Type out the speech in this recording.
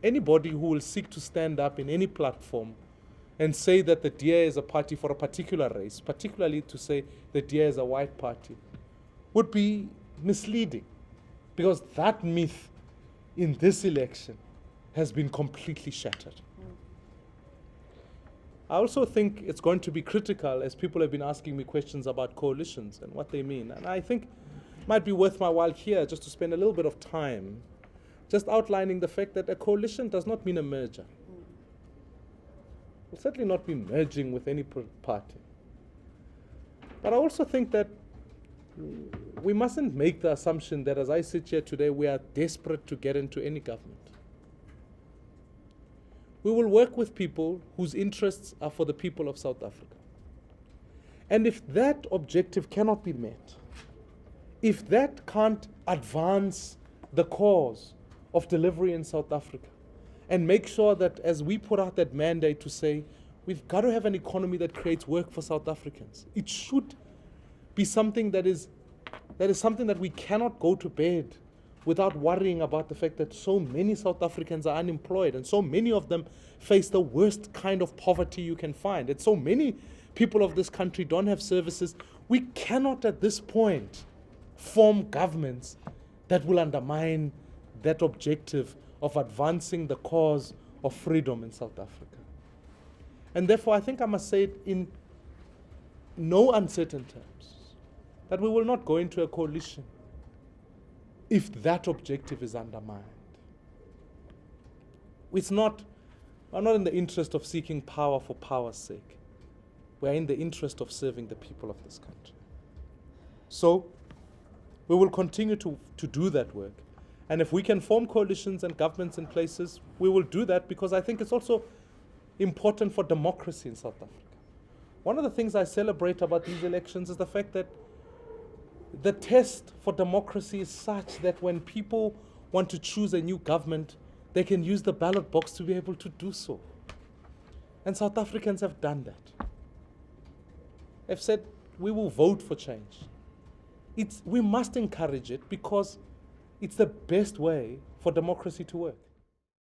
anybody who will seek to stand up in any platform and say that the DA is a party for a particular race, particularly to say the DA is a white party, would be misleading, because that myth in this election has been completely shattered. I also think it's going to be critical, as people have been asking me questions about coalitions and what they mean. And I think it might be worth my while here just to spend a little bit of time just outlining the fact that a coalition does not mean a merger. We'll certainly not be merging with any party. But I also think that we mustn't make the assumption that as I sit here today, we are desperate to get into any government. We will work with people whose interests are for the people of South Africa. And if that objective cannot be met, if that can't advance the cause of delivery in South Africa, and make sure that as we put out that mandate to say, we've got to have an economy that creates work for South Africans. It should be something that is something that we cannot go to bed without worrying about the fact that so many South Africans are unemployed and so many of them face the worst kind of poverty you can find. And so many people of this country don't have services. We cannot at this point form governments that will undermine that objective of advancing the cause of freedom in South Africa. And therefore, I think I must say it in no uncertain terms, that we will not go into a coalition if that objective is undermined. We're not in the interest of seeking power for power's sake. We're in the interest of serving the people of this country. So, we will continue to do that work. And if we can form coalitions and governments in places, we will do that, because I think it's also important for democracy in South Africa. One of the things I celebrate about these elections is the fact that the test for democracy is such that when people want to choose a new government, they can use the ballot box to be able to do so. And South Africans have done that. They've said, we will vote for change. We must encourage it, because it's the best way for democracy to work.